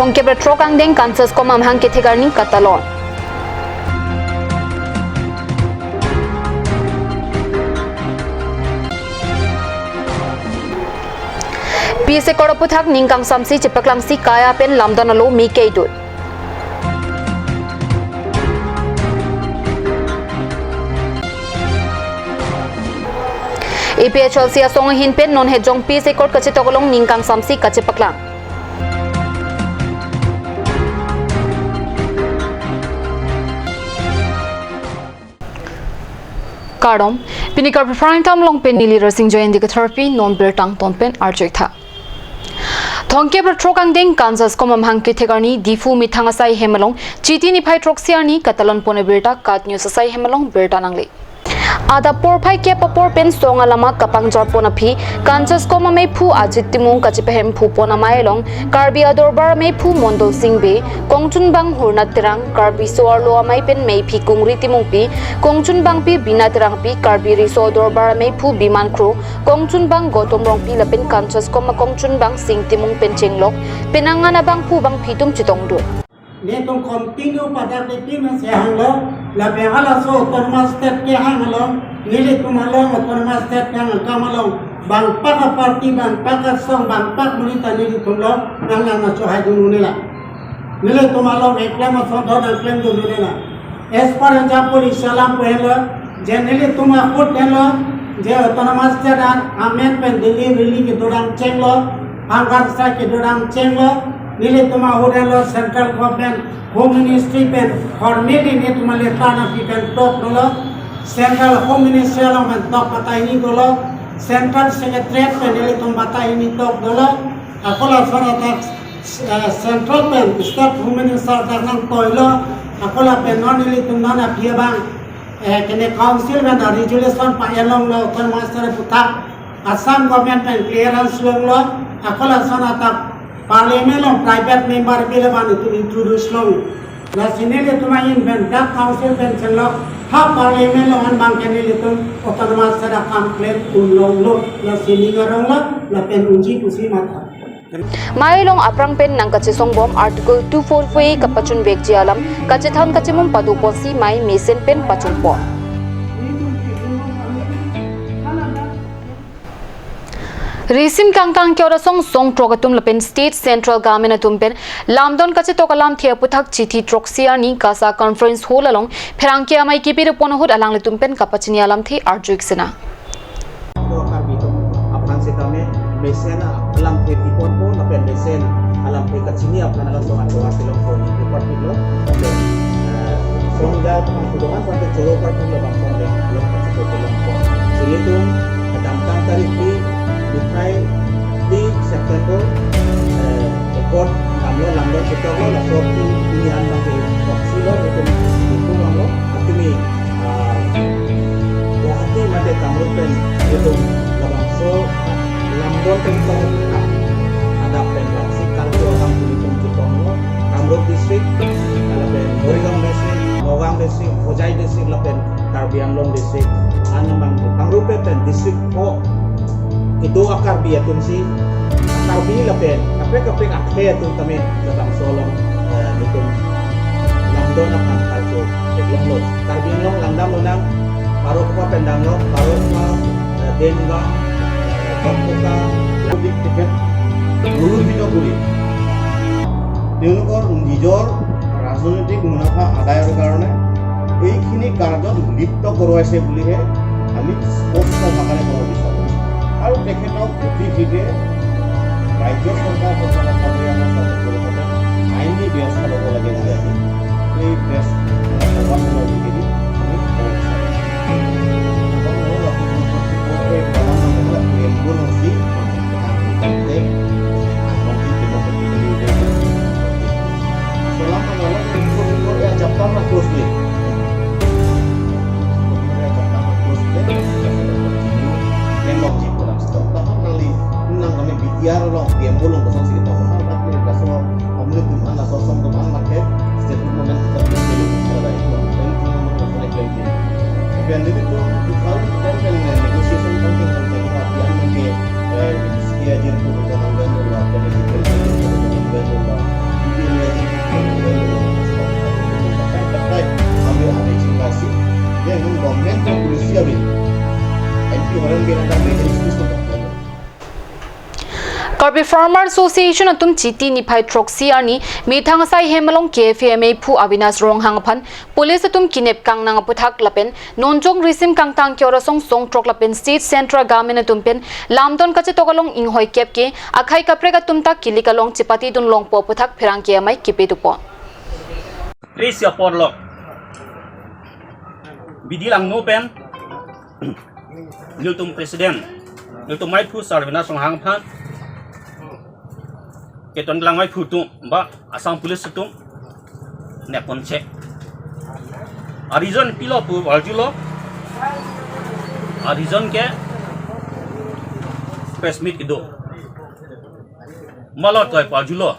Thongke Betrok ang deng Kansas ko mamhang kitigarning Katalon. PSA Koraputhak Ningkang Samsi Chipaklamsi Kaya Pen Lamdanalo Mi Keidut. APHL siya song hinpen non hejong PSA Kor Kachitokolong Ningkang Samsi Kachipaklang. Kardom Pinikar Prime Time Long Pen Nili Racing Joy Indica Therapy Non Bertang Tonpen Arjoitha. Thongke Betrokang Deng Kansas ko mamhang kitigarni Difu Mithangasai Hemalong Chiti ni Pai Troxiani Katalan Pone Berta Kat News Asai Hemalong Berta Nangli. Ada por pai ke papor pen songa lama kapang jar pona phi Kansas ko mamai phu ajit timung kachipehem phu pona mailong Karbi adorbar mai phu Mondol Singbe Kongchun bang hurnat terang Karbi soarlo amai pen mai phi kungri timung pi Kongchun bang pi bina terang pi Karbi riso adorbar mai phu biman kro Kongchun bang gotom rong pi lapin Kansas ko ma Kongchun bang sing timung pen chenglok penangana bang phu bang phitum chitong do Netong continue pada pimpinan sehanglo la behala so otonomas state ke hanglo nili tumalong otonomas state yang kamalong bang paka parti bang paka song bang pak mulita nili tumlo nang na so hajung nila nili tumalong reklamasi dan klaim do nila Esperanza Police salam pehlo je nili tuma kut helo je otonomas state amen pen Delhi rili ke dorang cenglo angkar sa ke dorang cenglo Nili tuma hodelo central government home ministry pen or nili ni tuma letana pen top dolo central home ministry lo pen top patai ni dolo central secretariat pen nili tuma patai ni top dolo akola sora tak central pen state home minister tak nang toilo akola pen non nili tuma na pia bang kene council pen resolution pa elong lo kon master putak Assam government pen clearance lo akola sora tak Parliament long private member bill ban itu introduce long. La sini le tuma invent dak council pen chenlo ha parliament long an bang kene le tum otonomas sada complaint long lo la sini garong la pen unji pusi mata. Mailong aprang pen nang kachisong bom article 244 kapachun bekji alam kachithon kachimum padu posi mai mesen pen pachun po. Resim kangkang kyo song song trogatum lapen state central government atumpen lamdon kache tokalam thia puthak chithi troxia ni kasa conference hall along pherangke amai kipir ponohut alang letumpen kapachini alam thi arjuiksena apnan setame mesena alam the tipon po lapen mesen alam the kachini apnan alam so atwa silong ko ni department lo songga tuduhan sampai joro par pun lo bang songde lo kache tokalam ko silitum kadamtang tarikh Dikai di September ekor kamlo lamdo setoko la sopi pilihan bagi proxilo itu kamlo atumi hati mate kamlo pen itu labang so lamdo pen ada pen proxy kaljo kam tulitum cikongo kamlo district ala pen Borigam district Mogang district Hojai district la pen Karbi Anglong district anamang kamlo pen district ko itu akar biya tun si akar biya lapen kapre akhe tun tame dabang solong nitun lamdon na kan kaljo teglong lo karbian long langdam lo nang parok pa pendang lo parok pa denga kompuka public ticket guru bino guri তেওঁলোকৰ নিজৰ ৰাজনৈতিক মুনাফা আদায়ৰ কাৰণে এইখিনি কাৰ্যত লিপ্ত কৰোৱাইছে বুলিহে আমি স্পষ্ট ভাষাৰে ক'ব বিচাৰোঁ আৰু তেখেতক অতিশীঘ্ৰে ৰাজ্য চৰকাৰ আইনী ব্যৱস্থা ল'ব লাগে বুলি আমি এই প্ৰেছ সভাখনৰ যোগেদি আমি biar lo tiang bolong kosong sekitar orang tapi rasul omnibus tuh mana sosok tuh mana market setiap momen kita beli ada itu dan itu nomor naik lagi tapi anda itu kalau kita kan negosiasi penting yang mungkin sekian jam pun orang dan orang dan itu excuse to Karbi Farmer Association atum chiti ni phai troxy ani mithang sai hemalong KFMA phu Avinas rong hangaphan police atum kinep kang nang puthak lapen nonjong risim kang tang kyora song trok lapen state central government atum pen lamdon kache tokalong inghoi kep ke akhai kaprega tumta kilikalong chipati dun long po puthak pherang ke amai kipe dupo Please support lo bidilang no pen Niltum President Niltum mai phu sarvina song hangaphan keton lang mai phutu ba asam police tu ne ponche arizon pilo pu arjulo arizon ke press meet ido malot toy parjulo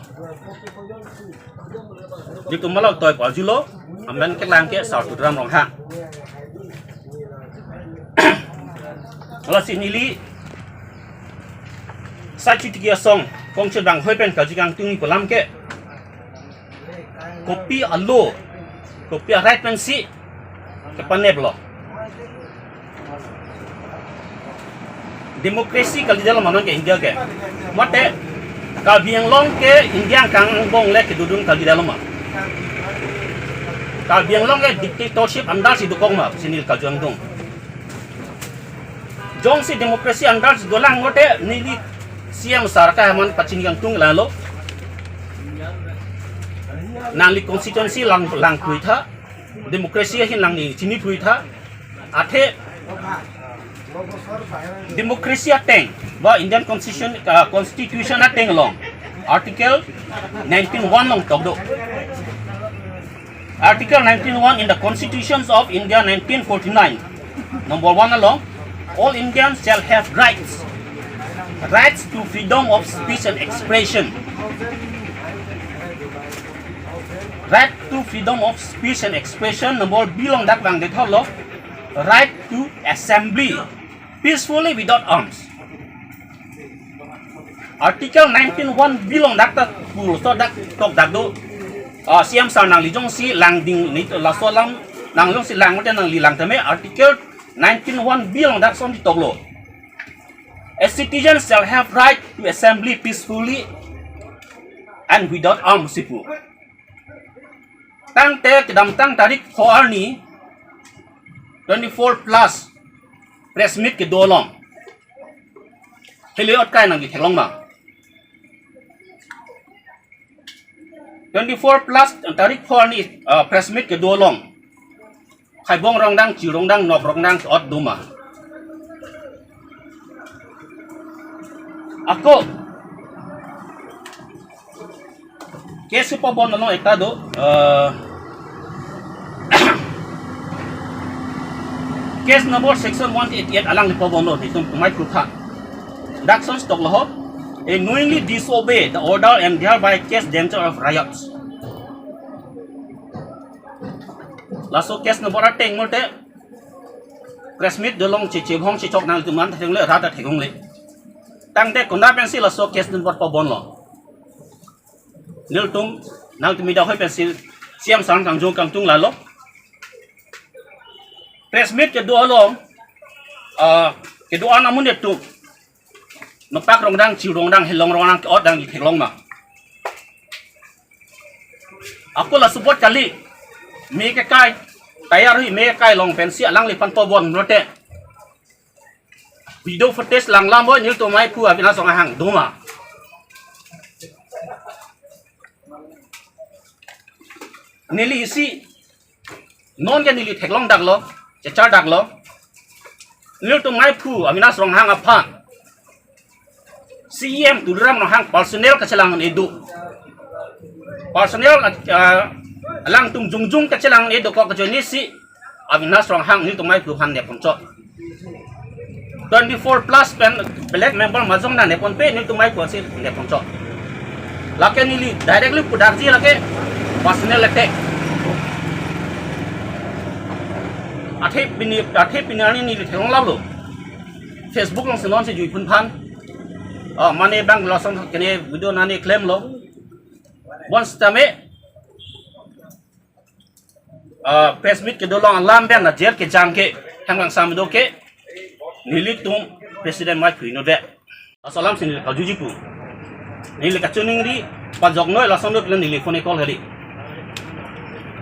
ditu malot toy parjulo amban ke lang ke sa ram rong ha ala sinili sa chitikia song kong sedang hoi pen kajigang tungi kolam ke kopi alo kopi right pen si ke paneblo demokrasi kali dalam mana ke India ke mate kal biang long ke India kang bong le ke dudung kali dalam ma kal biang long ke dictatorship andar si dukong ma sinil kajigang tung jong si demokrasi andar si dolang ngote nili siam sarka man pacing yang tung lalu nangli konstitusi lang kuita demokrasi hin lang ni sini kuita ate demokrasi ateng ba Indian constitution ateng long article 19(1) long togdo article 19(1) in the constitutions of India 1949 number 1 along all Indians shall have rights to freedom of speech and expression. Right to freedom of speech and expression number bilang dak bang de tholo. Right to assembly peacefully without arms. Article 19(1) bilang dak ta pul so dak tok dak do siam sa nang li jong si lang ding ni la so lam nang jong si lang mo nang li lang tame article 19(1) bilang dak som di toklo. A citizen shall have right to assembly peacefully and without arms. Sipu. Tang te kedam tang tarik khoar ni 24 plus press meet ke dolong. Heliot kai nang di thelong ma. 24 plus tarik khoar ni press meet ke dolong. Khai bong rong dang chi rong dang nok rong dang ot duma. Ako case pa bon no ekado case number section 188 alang lipo bono ditum kumai kruta dakson stock loho knowingly disobey the order and thereby cause danger of riots laso case number 10 mote press meet dolong chichi hong chichok nang tuman theng le rata thegong le tang te konda pensil la so case number pa bon lo nil tum nang tumi da hoi pensil siam sang kang jong kang tung la lo press meet ke do lo ke do ana mun de tu no pak rong dang chi rong dang helong rong dang ot dang ki long ma aku la support kali me ke kai tayar hi me kai long pensil lang le pan pa bon rote video footage lang lam boy nil to mai pu abina song hang doma nili isi non ke nili theklong dak lo chachar dak lo nil to mai pu abina song hang apa CM turam no hang personnel kacelang edu personnel lang tung jungjung kacelang edu ko kajoni si abina song hang nil to mai pu han de poncho 24 plus pen black member mazong na nepon pe ni tumai konsil nepon cho lake nili directly pudarji lake personal attack athe pinani ni thong lablo Facebook long senon se jui phun phan mane bang lo song kene video nani claim lo once tame press meet ke dolong alam ben na jer ke jam ke hangang sam do ke nili tum President Mai Phui no de. Asalam sinil ka juji pu. Nili ka chuning ri pajok noi la sondot len nili phone call hari.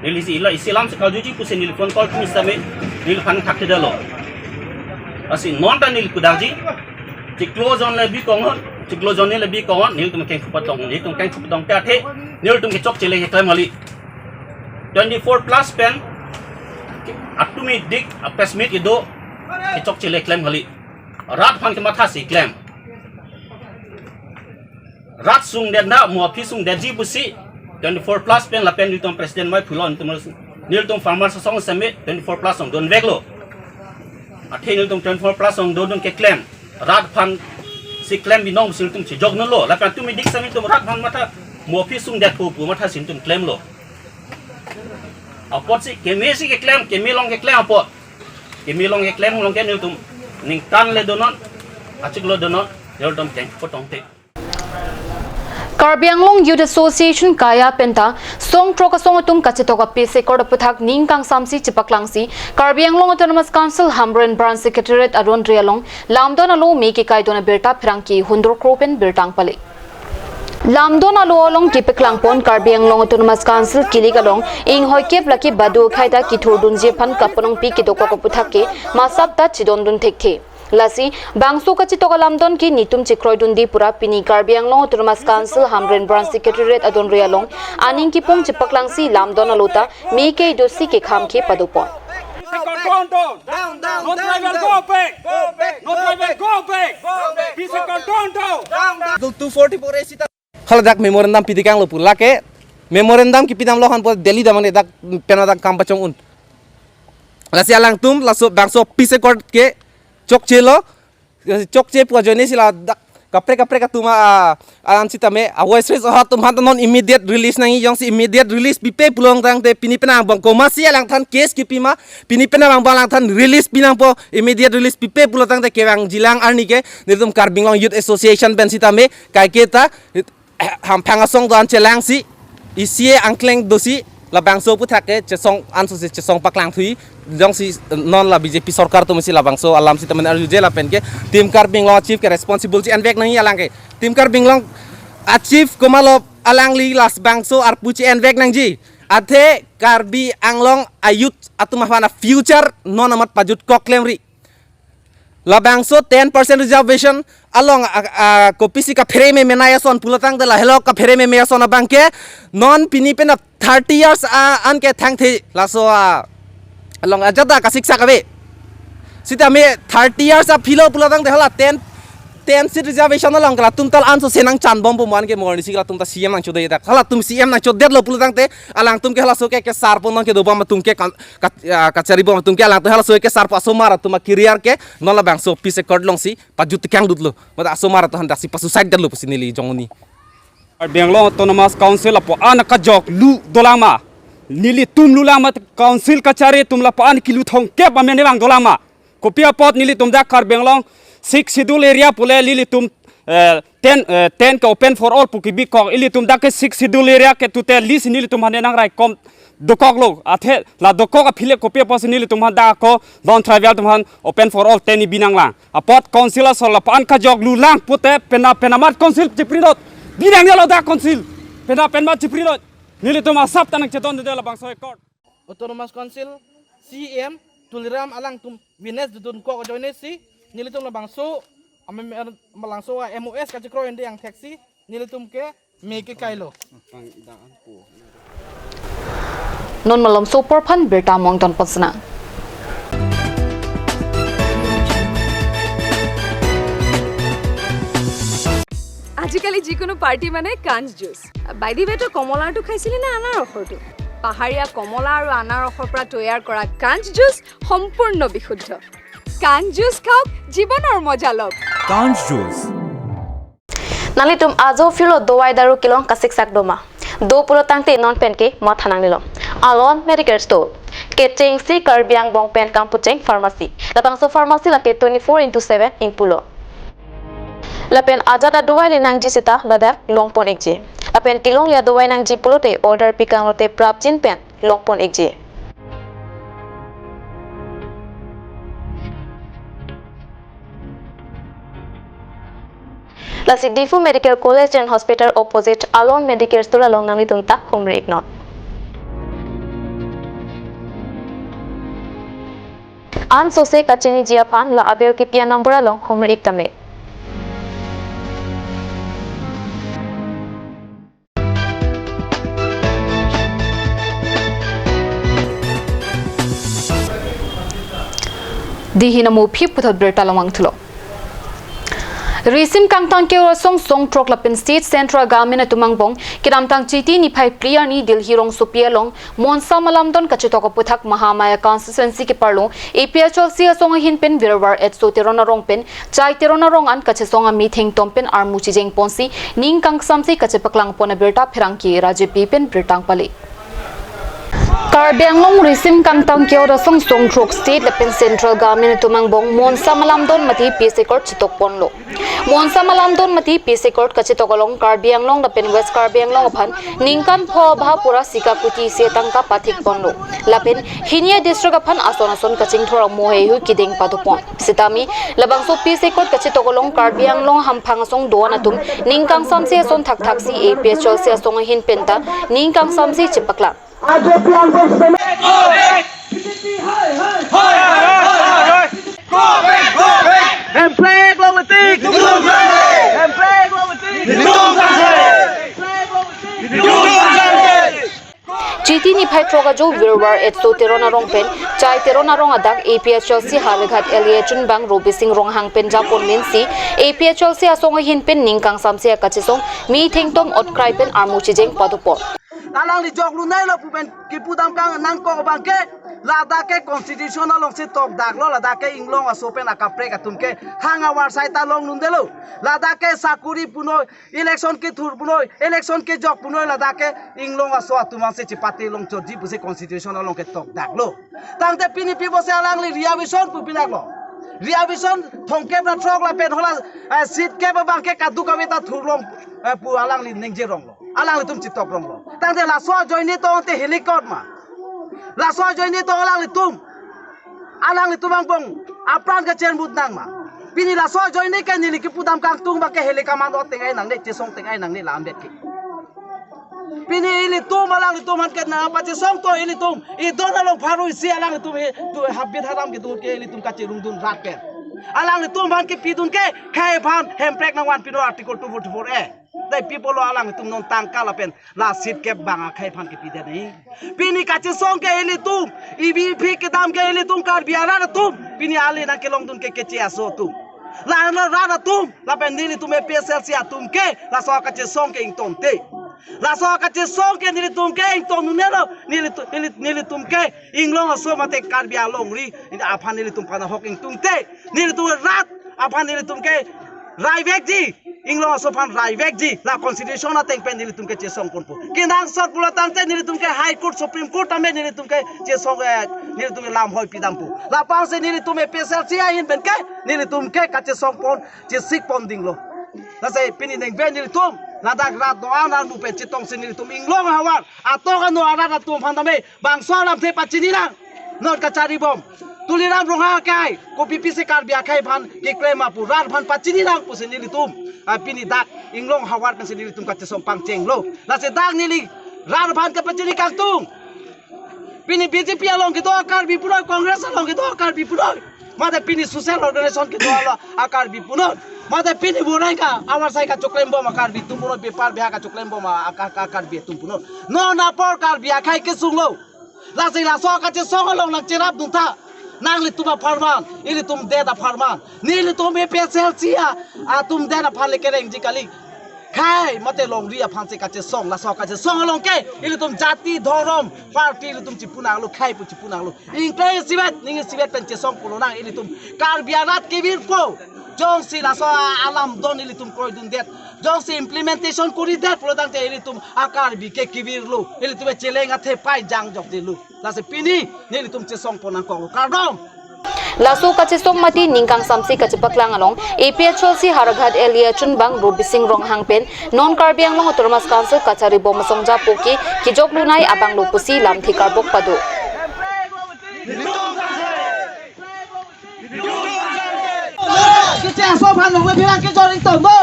Nili si ila isilam se ka juji pu se nili phone call tu istame nili phan thakte dalo. Asi non ta nili kudaji. Ci close on le bi kongon, ci close on le bi kongon nili tum keng khupatong nili tum keng khupatong ta the nili tum ke chok chele ke claim hali. 24 plus pen atumi dik pesmit ido ke chok chele claim hali. Rat phan ke matha si claim. Rat sung den na mo phi sung den ji busi 24 plus pen la pen litom President Mai Phulon tum nil tum farmer song same 24 plus song don veglo athe nil tum 24 plus song don ke claim rat phan si claim binong sil tum chi jog no lo la pen tum dik sami tum rat phan matha mo phi sung den pu matha sin tum claim lo apot si kemi ke claim kemi long ke claim apot kemi long ke claim long ke nil tum ning kan le donon achik lo donon nil tum ken potong te Karbi Anglong Youth Association Kaya Penta Song Troka Songatum Kachitoka PC Korda Puthak Ningkang Samsi Chipaklangsi Karbi Anglong Autonomous Council Hamren Branch Secretariat Adon Rialong Lamdon Alo Meki Kaidona Birta Phrangki Hundur Kropen Birtang Pali Lamdon Alo Along Kipeklangpon Karbi Anglong Autonomous Council Kiligalong Ing Hoikep Laki Badu Khaida Kithurdun Jepan Kapanong Pi Kitoko Puthake Masapta Chidondun Thekthi Lasi Bangso Kachitoka Lamdon ki Nitum Chikroidundi Pura Pini Karbi Anglong Autonomous Council Hamren Branch Secretariat Adon Rialong Aning Kipong Chipaklangsi Lamdon Alota Meke Dosi ke Kham ke Padupon Khaladak memorandum pidikang lo pula ke memorandum ki pidam lo han po Delhi damane dak penadak kampachong un lasi alang tum laso bangso pise court ke chokche pu jone sila dak kapre ka tuma an sitame a voice raise ha tum han non immediate release nangi yong si immediate release pipe pulong tang te pini penang bang komasi alang than case ki pima pini penang bang lang than release pinang po immediate release pipe pulong tang te kewang jilang arni ke nitum Karbinglong Youth Association ben sitame kai keta ham phangasong don chelang si isie angkleng dosi la bangso puthake chesong anso se chesong paklang thui jong si non la BJP sarkar to mesi la bangso alam si tamen arju jela pen ke tim Karbinglong chief ke responsibility and vek nang alang ke tim Karbinglong achieve komalo alang li las bangso arpuchi and vek nang ji athe Karbi Anglong ayut atumahwana future non amat pajut koklemri la bangso 10% reservation along kopisi ka phere me menaya son pulatang de la hello ka phere me meya son bangke non pini pen 30 years an ke thang the la so along ajada ka siksa ka be sita me 30 years a philo pulatang de hala 10 seat reservation along kala tum tal anso senang chan bom pom man ke morni sikla tum ta CM nang chodai dak hala tum CM nang choddet lo pulatang te alang tum ke hala so ke sar pon ke do bam tum ke kachari bom tum ke alang to hala so ke sar pa so mara tum career ke nola bang so pise kord long si pajut kyang dutlo mata so mara to handa si pasu side dalo pusinili jongoni Benglong Autonomous Council apo an ka jok lu dolama nili tum lu lama council kachari tum la pa an kilu thong ke ba mene bang dolama kopia pot nili tum da kar Benglong 6 schedule area pule lili tum 10 ka open for all puki bi ko ili tum da ke 6 schedule area ke tu te list nili tum hane nang rai kom dokok lo athe la dokok a phile kopia pos nili tum da ko don travel tum han open for all teni binang la apot council so la pa an ka jok lu lang pute penamat council chiprinot binang lo da council penmat chiprinot nili tum asap tanang cheton de la bang so court Autonomous Council CM tuliram alang tum wines dudun ko joine si nilitum la bangso malangso MOS ka chikro ende yang taxi nilitum ke meke kailo Non malam super pan Birta Mongton Pasna আজিকালি যিকোনো পাৰ্টি মানে কাঞ্জ জুচ বাইদি বেটো কমলাটো খাইছিলি না আনাৰ ৰসটো পাহাৰীয়া কমলা আৰু আনাৰ ৰসৰ পৰা তৈয়াৰ কৰা কাঞ্জ জুচ সম্পূৰ্ণ বিশুদ্ধ কাঞ্জ জুচ খাওক জীৱনৰ মজা লওক কাঞ্জ juice Nali tum azo filo dowai daru kilong kasik sak doma. Do pulo tangte non pen ke ma thanang nilo. Alon medical store. Ketching si Karbiang bong pen kampucheng pharmacy. Lapang so pharmacy la ke 24/7 ing pulo. Lapen ajada dowai le nang jisita ladak longpon ekje. Lapen kilong ya dowai nang ji pulo te order pikang lote prapjin pen longpon ekje. Lasi Difu Medical College and Hospital opposite Alon Medicare Store along nang litung ta Humri Ignot. An sose kachini jiapan la abel kipian number along Humri Iktame. Di hinamu phi putat berta lamang thulo. Risim kangtang ke song trok lapin state central government atumang kiram tang chiti ni phai player ni dil hirong supia long monsa malamdon kachitok puthak mahamaya constituency ke parlo APHL si song hin pen virwar et so terona rong pen chai terona rong an kachesonga meeting tompen armu chijeng ponsi ning kang samsi kachepaklang pona berta phirang ki raje pipen bertang pali. Karbianglong Risim Kangtang Kyo Rasong Song Trok State Lapin Central Government Tumangbong Monsa Malamdon Mati PC Court Chitok Ponlo. Monsa Malamdon Mati PC Court Kachitokolong Karbianglong Lapin West Karbianglong Uphan Ningkan Pho Bhapura Sikaputi Sietangka Pathik Ponlo. Lapin Hinia District Uphan Asonason Kaching Thora Mohehu Kiding Patupon. Sitami Labangso PC Court Kachitokolong Karbianglong Hampangasong Doanatum Ningkang Samsi Ason Thaktaksi APHL Si Asong Hin Penta Ningkang Samsi Chipaklang. Chiti ni phai troga jo virwar et so terona rong pen chai terona rong adak APHL si halaghat Eliachun bang Robi Singh rong hang pen japon min si APHL si asong hin pen ningkang samse kachesong mi thengtom otkrai pen armu chijeng padupor. Alang li jok lu nai lo pupen ki pudam kang nang ko bangke la da ke constitutional long se top dak lo la da ke inglong asopen akapre ka tumke hanga war sai ta long nun delo la da ke sakuri puno election ke thur puno election ke jok puno la da ke inglong aso atuma se chipati long choji buse constitutional long ke top dak lo tang te pini pi bose alang li ria vision pu pinak lo ria vision thongke na trok la pen hola sit ke ba bangke kadu kawita thur long pu alang li ningje rong lo alang li tum chitop rong lo tang te la so joini to te helicopter ma la so joini to alang li tum ang bong apran ka chen but nang ma pini la so joini ke ni ki pudam kang tung ba ke helicopter do tengai nang ne chesong tengai nang ne lam bet ki pini ili tum alang li tum han ke na pa chesong to ili tum I dona long pharu si alang li tum tu habit haram ke tu ke ili tum ka chirung dun rat per alang li tum han ke pidun ke khai phan hemprek nang wan pino article 244A dai people lo alang tum non tangka la pen la sit ke banga khai phan ke pide nei pini ka chesong ke ili tum ibi phi ke dam ke ili tum kar biara na tum pini ali na ke long dun ke che aso tum la na ra tum la pen ni tum e PSL si atum ke la so ka chesong ke ing tom te la so ka chesong ke ni tum ke ing tom ne lo ni tum ke ing long aso mate kar bia long ri aphan ni tum pana hok ing tum te ni tum rat aphan ni tum ke rai vek ji inglo aso phan rai vek ji la constitution na teng pen ni tum ke chesong kon pu kinang sat pula tang te ni tum ke high court supreme court ame ni tum ke chesong ni tum lam hoi pidam pu la pang se ni tum e PSL si hin ben ke ni tum ke ka chesong pon chesik pon dinglo la se pini neng ben ni tum la dak rat no an bu pe chitong se ni tum inglo hawar ato no ara tum phan dame bang so lam the pachini na not ka chari bom tuliram roha kai ko pipi se kar bia khai phan ke klema pu ran phan pachini rang pu se ni tum pini dak inglong hawar kan se ni tum ka chesong pang cheng lo la se dak ni li ran phan ka pachini kang tung pini BJP along ke do akar bi puro congress along ke do akar bi puro mate pini social organization ke do akar bi puro mate pini bunai ka awar sai ka choklem bom akar bi tum puro paper bia ka choklem bom akar bi tum puro no na por kar bia khai ke sung lo la se la so ka chesong along nak cherap dun tha nang li tum farman ili tum de da farman ni li tum e PSL sia tum de na phale ke reng ji kali khai mate long ria phan se ka che song la so ka che song long ke ili tum jati dhorom party ili tum chipuna lo khai pu chipuna lo ingte sibet ning sibet pen che song pulo nang ili tum kar biarat ke vir ko jong si la so alam don ili tum koi dun det jong si implementation kuri det pulo dang te ili tum akar bi ke kivir lo ili tum cheleng athe pai jang jok de lu la se pini ni ili tum che song ponang ko kardom Lasu kachisong mati ningkang samsi kachipaklang along APHL si haraghat Eliachun bang Robi Singh rong hangpen non karbiang long Autonomous Council kachari bomsongja poki kijok lunai abang lopusi lam thikar bok padu Kiche so phan long we phirang ke joring to mo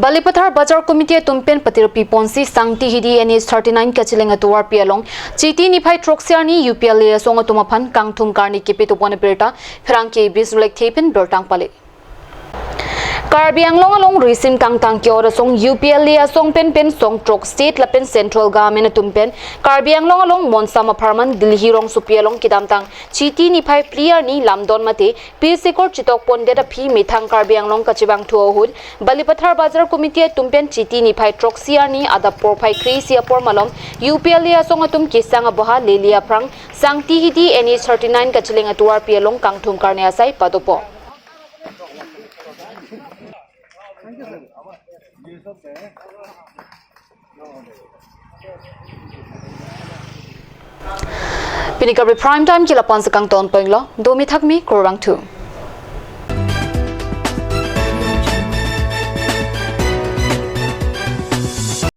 Balipathar Bazar Committee tumpen patirpi ponsi sangti hidi NH39 kachilenga tuar pialong chiti ni phai troxiani UPL songa tumaphan kangthum karni kepe topone perta phirangke bisulek thepen bertang pale Karbi Anglong along recent kang tang ki ora song UPL song pen song trok state lapen central government tumpen Karbi Anglong along monsama parman Delhi rong supialong kidam tang chiti ni phai player ni lamdon mate PC kor chitok ponde da phi mithang Karbi Anglong kachibang thuo hud Balipathar Bazar Committee tumpen chiti ni phai trok siani ada por phai krisia por malom UPL song atum kisanga boha lelia prang sangti hidi NH39 kachilenga tuar pialong kangthum karne asai padopo Pinikari prime time kila pansa kang ton penglo domi thakmi korang tu